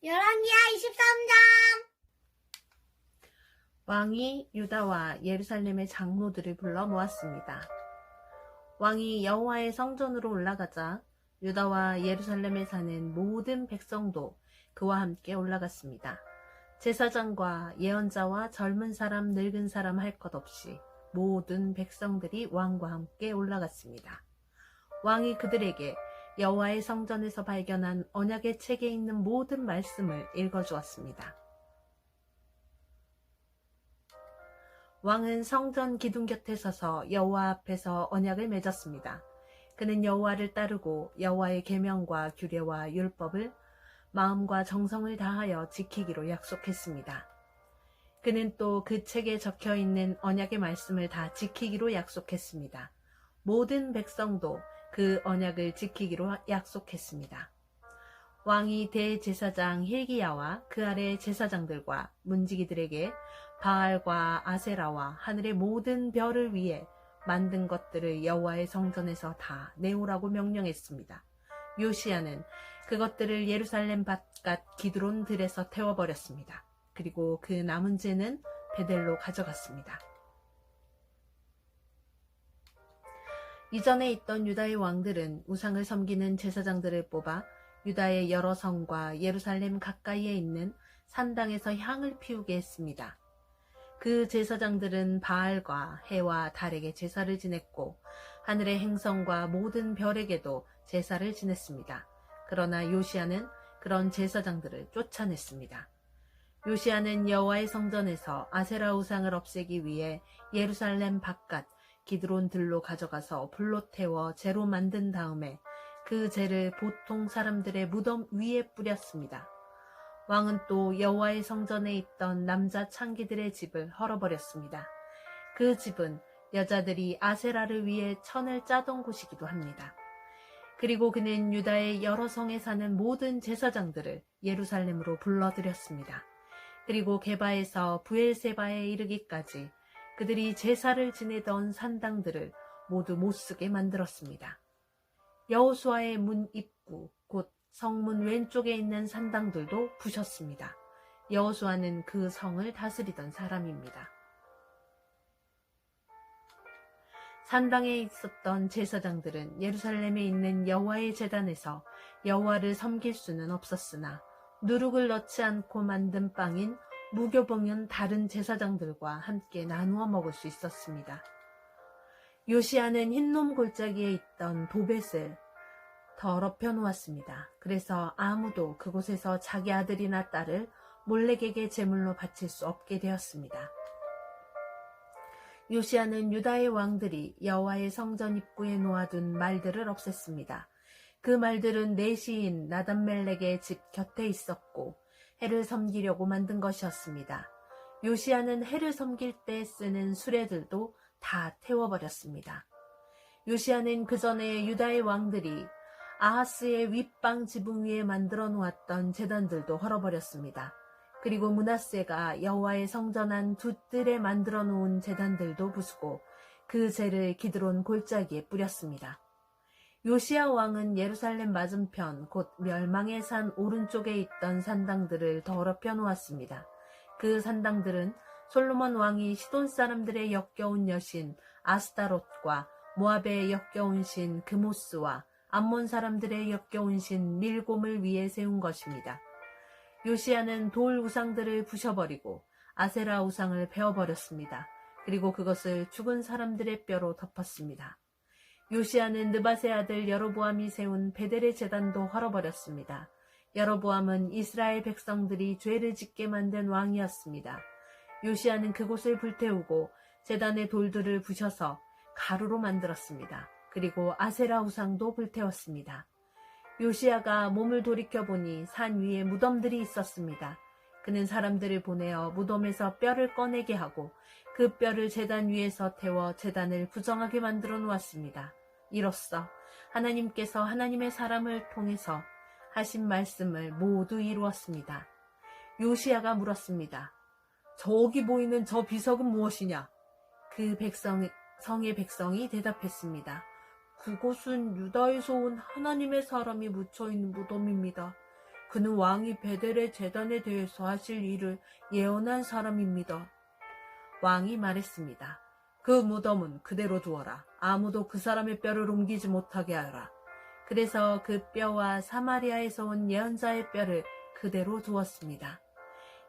열왕기하 23장. 왕이 유다와 예루살렘의 장로들을 불러 모았습니다. 왕이 여호와의 성전으로 올라가자 유다와 예루살렘에 사는 모든 백성도 그와 함께 올라갔습니다. 제사장과 예언자와 젊은 사람, 늙은 사람 할 것 없이 모든 백성들이 왕과 함께 올라갔습니다. 왕이 그들에게 여호와의 성전에서 발견한 언약의 책에 있는 모든 말씀을 읽어주었습니다. 왕은 성전 기둥 곁에 서서 여호와 앞에서 언약을 맺었습니다. 그는 여호와를 따르고 여호와의 계명과 규례와 율법을 마음과 정성을 다하여 지키기로 약속했습니다. 그는 또 그 책에 적혀 있는 언약의 말씀을 다 지키기로 약속했습니다. 모든 백성도 그 언약을 지키기로 약속했습니다. 왕이 대제사장 힐기야와 그 아래 제사장들과 문지기들에게 바알과 아세라와 하늘의 모든 별을 위해 만든 것들을 여호와의 성전에서 다 내오라고 명령했습니다. 요시야는 그것들을 예루살렘 바깥 기드론 들에서 태워버렸습니다. 그리고 그 남은 재는 베델로 가져갔습니다. 이전에 있던 유다의 왕들은 우상을 섬기는 제사장들을 뽑아 유다의 여러 성과 예루살렘 가까이에 있는 산당에서 향을 피우게 했습니다. 그 제사장들은 바알과 해와 달에게 제사를 지냈고 하늘의 행성과 모든 별에게도 제사를 지냈습니다. 그러나 요시야는 그런 제사장들을 쫓아냈습니다. 요시야는 여호와의 성전에서 아세라 우상을 없애기 위해 예루살렘 바깥 기드론 들로 가져가서 불로 태워 재로 만든 다음에 그 재를 보통 사람들의 무덤 위에 뿌렸습니다. 왕은 또 여호와의 성전에 있던 남자 창기들의 집을 헐어버렸습니다. 그 집은 여자들이 아세라를 위해 천을 짜던 곳이기도 합니다. 그리고 그는 유다의 여러 성에 사는 모든 제사장들을 예루살렘으로 불러들였습니다. 그리고 게바에서 부엘세바에 이르기까지 그들이 제사를 지내던 산당들을 모두 못쓰게 만들었습니다. 여호수아의 문 입구, 곧 성문 왼쪽에 있는 산당들도 부셨습니다. 여호수아는 그 성을 다스리던 사람입니다. 산당에 있었던 제사장들은 예루살렘에 있는 여호와의 제단에서 여호와를 섬길 수는 없었으나 누룩을 넣지 않고 만든 빵인 무교봉은 다른 제사장들과 함께 나누어 먹을 수 있었습니다. 요시야는 흰놈 골짜기에 있던 도벳을 더럽혀 놓았습니다. 그래서 아무도 그곳에서 자기 아들이나 딸을 몰렉에게 제물로 바칠 수 없게 되었습니다. 요시야는 유다의 왕들이 여호와의 성전 입구에 놓아둔 말들을 없앴습니다. 그 말들은 내시인 나단멜렉의 집 곁에 있었고 해를 섬기려고 만든 것이었습니다. 요시야는 해를 섬길 때 쓰는 수레들도 다 태워버렸습니다. 요시야는 그 전에 유다의 왕들이 아하스의 윗방 지붕 위에 만들어 놓았던 제단들도 헐어버렸습니다. 그리고 므낫세가 여호와의 성전 안 두 뜰에 만들어 놓은 제단들도 부수고 그 재를 기드론 골짜기에 뿌렸습니다. 요시야 왕은 예루살렘 맞은편 곧 멸망의 산 오른쪽에 있던 산당들을 더럽혀 놓았습니다. 그 산당들은 솔로몬 왕이 시돈 사람들의 역겨운 여신 아스타롯과 모압의 역겨운 신 그모스와 암몬 사람들의 역겨운 신 밀곰을 위해 세운 것입니다. 요시야는 돌 우상들을 부셔버리고 아세라 우상을 베어버렸습니다. 그리고 그것을 죽은 사람들의 뼈로 덮었습니다. 요시야는 느밧의 아들 여로보암이 세운 베델의 제단도 헐어버렸습니다. 여로보암은 이스라엘 백성들이 죄를 짓게 만든 왕이었습니다. 요시야는 그곳을 불태우고 제단의 돌들을 부셔서 가루로 만들었습니다. 그리고 아세라 우상도 불태웠습니다. 요시야가 몸을 돌이켜보니 산 위에 무덤들이 있었습니다. 그는 사람들을 보내어 무덤에서 뼈를 꺼내게 하고 그 뼈를 제단 위에서 태워 제단을 부정하게 만들어 놓았습니다. 이로써 하나님께서 하나님의 사람을 통해서 하신 말씀을 모두 이루었습니다. 요시야가 물었습니다. 저기 보이는 저 비석은 무엇이냐? 그 성의 백성이 대답했습니다. 그곳은 유다에서 온 하나님의 사람이 묻혀있는 무덤입니다. 그는 왕이 베델의 제단에 대해서 하실 일을 예언한 사람입니다. 왕이 말했습니다. 그 무덤은 그대로 두어라. 아무도 그 사람의 뼈를 옮기지 못하게 하라. 그래서 그 뼈와 사마리아에서 온 예언자의 뼈를 그대로 두었습니다.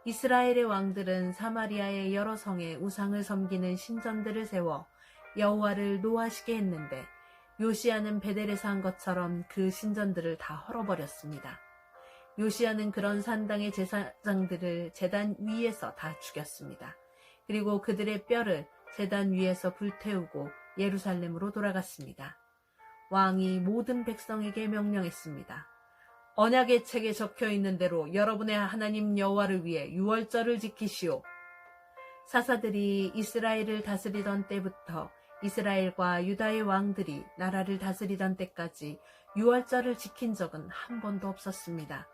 이스라엘의 왕들은 사마리아의 여러 성에 우상을 섬기는 신전들을 세워 여호와를 노하시게 했는데 요시야는 베델에서 한 것처럼 그 신전들을 다 헐어버렸습니다. 요시야는 그런 산당의 제사장들을 제단 위에서 다 죽였습니다. 그리고 그들의 뼈를 제단 위에서 불태우고 예루살렘으로 돌아갔습니다. 왕이 모든 백성에게 명령했습니다. 언약의 책에 적혀있는 대로 여러분의 하나님 여호와를 위해 유월절을 지키시오. 사사들이 이스라엘을 다스리던 때부터 이스라엘과 유다의 왕들이 나라를 다스리던 때까지 유월절을 지킨 적은 한 번도 없었습니다.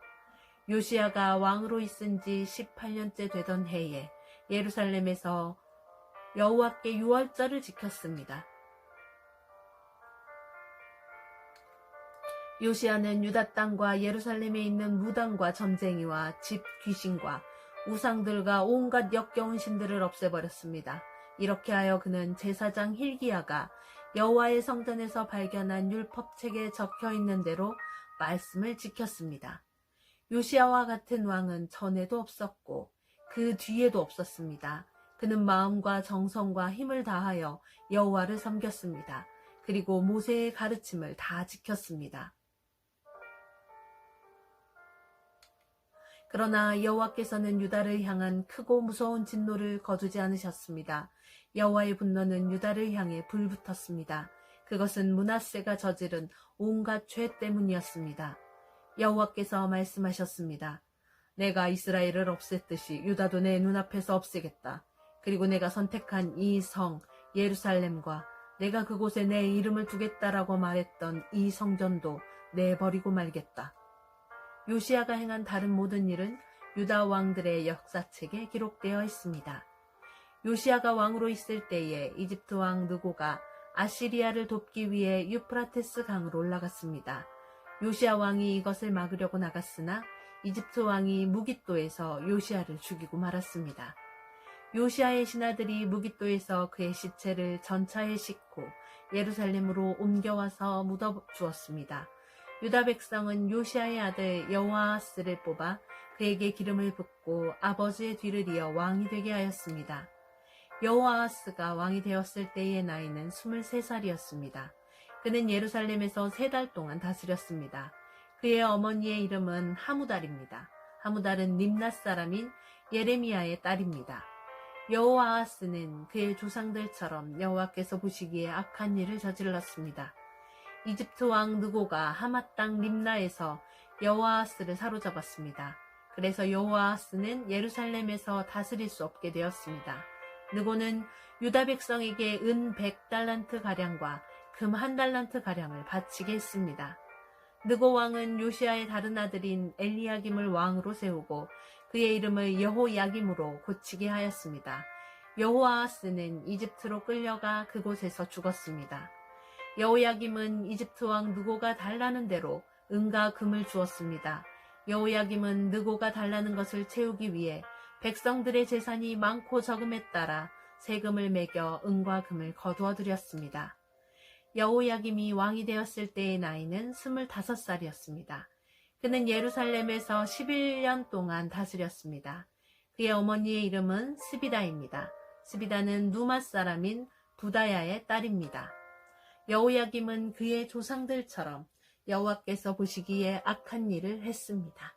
요시야가 왕으로 있은 지 18년째 되던 해에 예루살렘에서 여호와께 유월절을 지켰습니다. 요시야는 유다 땅과 예루살렘에 있는 무당과 점쟁이와 집 귀신과 우상들과 온갖 역겨운 신들을 없애버렸습니다. 이렇게 하여 그는 제사장 hil기야가 여호와의 성전에서 발견한 율법책에 적혀있는 대로 말씀을 지켰습니다. 요시야와 같은 왕은 전에도 없었고 그 뒤에도 없었습니다. 그는 마음과 정성과 힘을 다하여 여호와를 섬겼습니다. 그리고 모세의 가르침을 다 지켰습니다. 그러나 여호와께서는 유다를 향한 크고 무서운 진노를 거두지 않으셨습니다. 여호와의 분노는 유다를 향해 불붙었습니다. 그것은 므낫세가 저지른 온갖 죄 때문이었습니다. 여호와께서 말씀하셨습니다. 내가 이스라엘을 없앴듯이 유다도 내 눈앞에서 없애겠다. 그리고 내가 선택한 이 성 예루살렘과 내가 그곳에 내 이름을 두겠다라고 말했던 이 성전도 내버리고 말겠다. 요시야가 행한 다른 모든 일은 유다 왕들의 역사책에 기록되어 있습니다. 요시야가 왕으로 있을 때에 이집트 왕 느고가 아시리아를 돕기 위해 유프라테스 강으로 올라갔습니다. 요시야 왕이 이것을 막으려고 나갔으나 이집트 왕이 무깃도에서 요시야를 죽이고 말았습니다. 요시야의 신하들이 무깃도에서 그의 시체를 전차에 싣고 예루살렘으로 옮겨와서 묻어주었습니다. 유다 백성은 요시야의 아들 여호아하스를 뽑아 그에게 기름을 붓고 아버지의 뒤를 이어 왕이 되게 하였습니다. 여호아하스가 왕이 되었을 때의 나이는 23살이었습니다. 그는 예루살렘에서 3달 동안 다스렸습니다. 그의 어머니의 이름은 하무달입니다. 하무달은 림낫 사람인 예레미야의 딸입니다. 여호아하스는 그의 조상들처럼 여호와께서 보시기에 악한 일을 저질렀습니다. 이집트 왕 느고가 하맛 땅 림나에서 여호아하스를 사로잡았습니다. 그래서 여호아하스는 예루살렘에서 다스릴 수 없게 되었습니다. 느고는 유다 백성에게 은 100달란트 가량과 금 1달란트 가량을 바치게 했습니다. 느고 왕은 요시야의 다른 아들인 엘리야김을 왕으로 세우고 그의 이름을 여호야김으로 고치게 하였습니다. 여호아하스는 이집트로 끌려가 그곳에서 죽었습니다. 여호야김은 이집트 왕 느고가 달라는 대로 은과 금을 주었습니다. 여호야김은 느고가 달라는 것을 채우기 위해 백성들의 재산이 많고 적음에 따라 세금을 매겨 은과 금을 거두어 드렸습니다. 여호야김이 왕이 되었을 때의 나이는 25살이었습니다. 그는 예루살렘에서 11년 동안 다스렸습니다. 그의 어머니의 이름은 스비다입니다. 스비다는 누맛 사람인 부다야의 딸입니다. 여호야김은 그의 조상들처럼 여호와께서 보시기에 악한 일을 했습니다.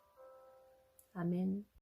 아멘.